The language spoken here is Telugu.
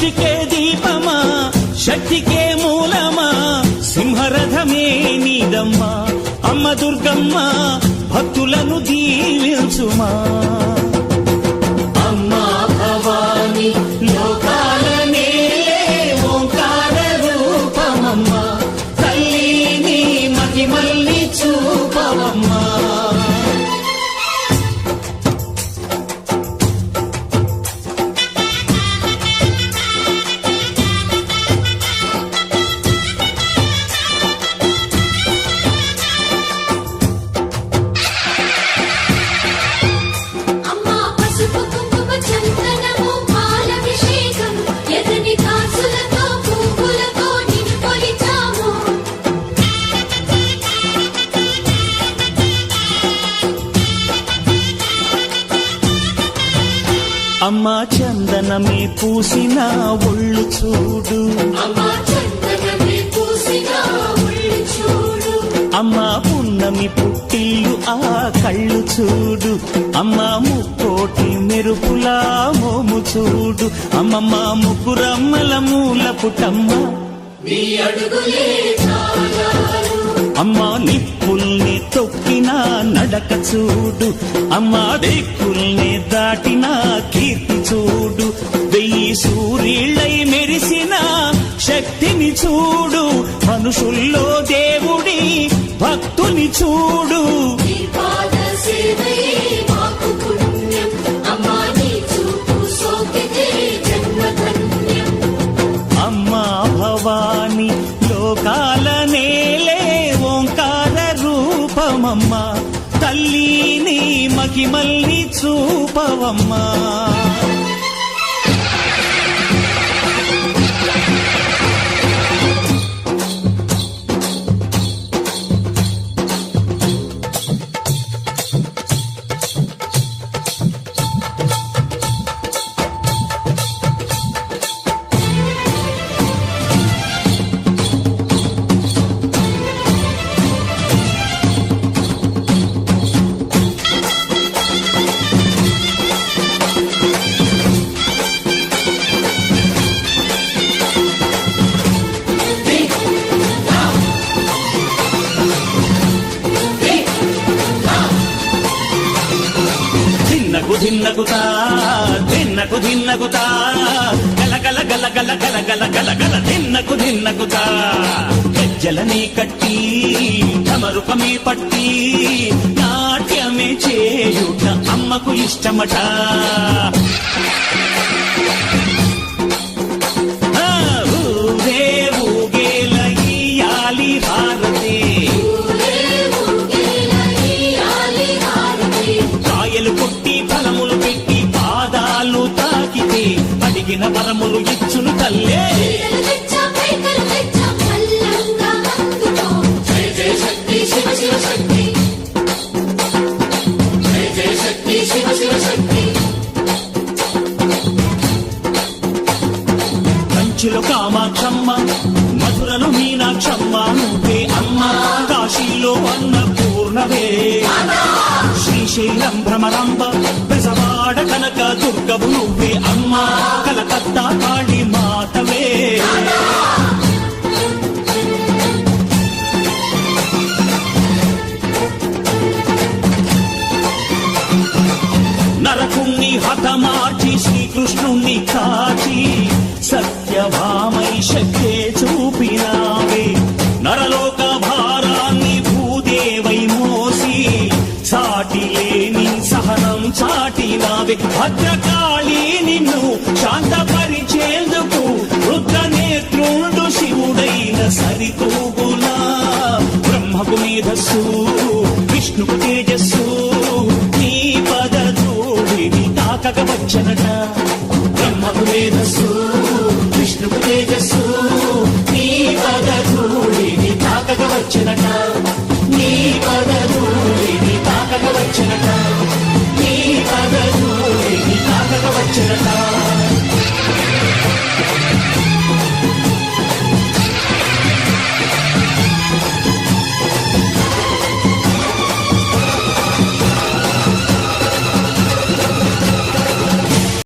సృష్టికే దీపమా శక్తికే మూలమా సింహరథమే నీదమ్మా అమ్మ దుర్గమ్మ భక్తులను దీవించుమా అమ్మా భవాని లోకాల నేలే ఓంకార రూపమమ్మా తల్లిని మహిమల్ని చూపవమ్మా అమ్మా చందనమే పూసిన ఒళ్ళు చూడు అమ్మా పున్నమి పుట్టిల్లు ఆ కళ్ళు చూడు అమ్మా ముక్కోటి మెరుపులా మోము చూడు అమ్మమ్మ ముగ్గురమ్మల మూల పుటమ్మ అమ్మా నిప్పుల్ని తొక్కిన నడక చూడు అమ్మా దిక్కుల్ని దాటిన కీర్తి చూడు వెయ్యి సూర్యుళ్ళై మెరిసిన శక్తిని చూడు మనుషుల్లో దేవుడి భక్తుని చూడు అమ్మా భవాని లోకాల నేలే ఓంకార రూపమమ్మా తల్లిని మహిమల్ని చూపవమ్మా ధిన్నగుతా ధిన్నకు ధిన్నగుతా గల గల గల గల గల గల గల గల ధిన్నగుతా గజ్జలనే కట్టి తమరుకమే పట్టి నాట్యమే చేయుట అమ్మకు ఇష్టమట ఊరే ఊగేల ఇయ్యాలి హారతి కాయలు కొట్టి ఫలములు పెట్టి పాదాలు తాకితే అడిగిన వరములు ఇచ్చును తల్లే కంచిలో కామాక్షమ్మ మధురలో మీనాక్షమ్మ నువ్వే అమ్మ కాశీలో అన్నపూర్ణవే శ్రీశైలం భ్రమరాంబ బెజవాడ కనక దుర్గవు నువ్వే అమ్మ కలకత్తా కాళీ మాతవే నరకుణ్ణి హతమార్చి శ్రీకృష్ణుణ్ణి కాచి సత్యభామై శక్తే చూపినావే నరలోక భారాన్ని భూదేవై మోసి సాటి లేని సహనం చాటినావే భద్రకాళి నిన్ను శాంతపరిచేందుకు రుద్రనేత్రుండు శివుడైన సరితూగునా బ్రహ్మకు మేధస్సు విష్ణుకు తేజస్సు నీ పద ధూళిని తాకక వచ్చనట బ్రహ్మకు మేధస్సు విష్ణుకు తేజస్సు నీ పద ధూళిని తాకక వచ్చనట నీ పద ధూళిని తాకక వచ్చనట నీ పద ధూళిని తాకక వచ్చనట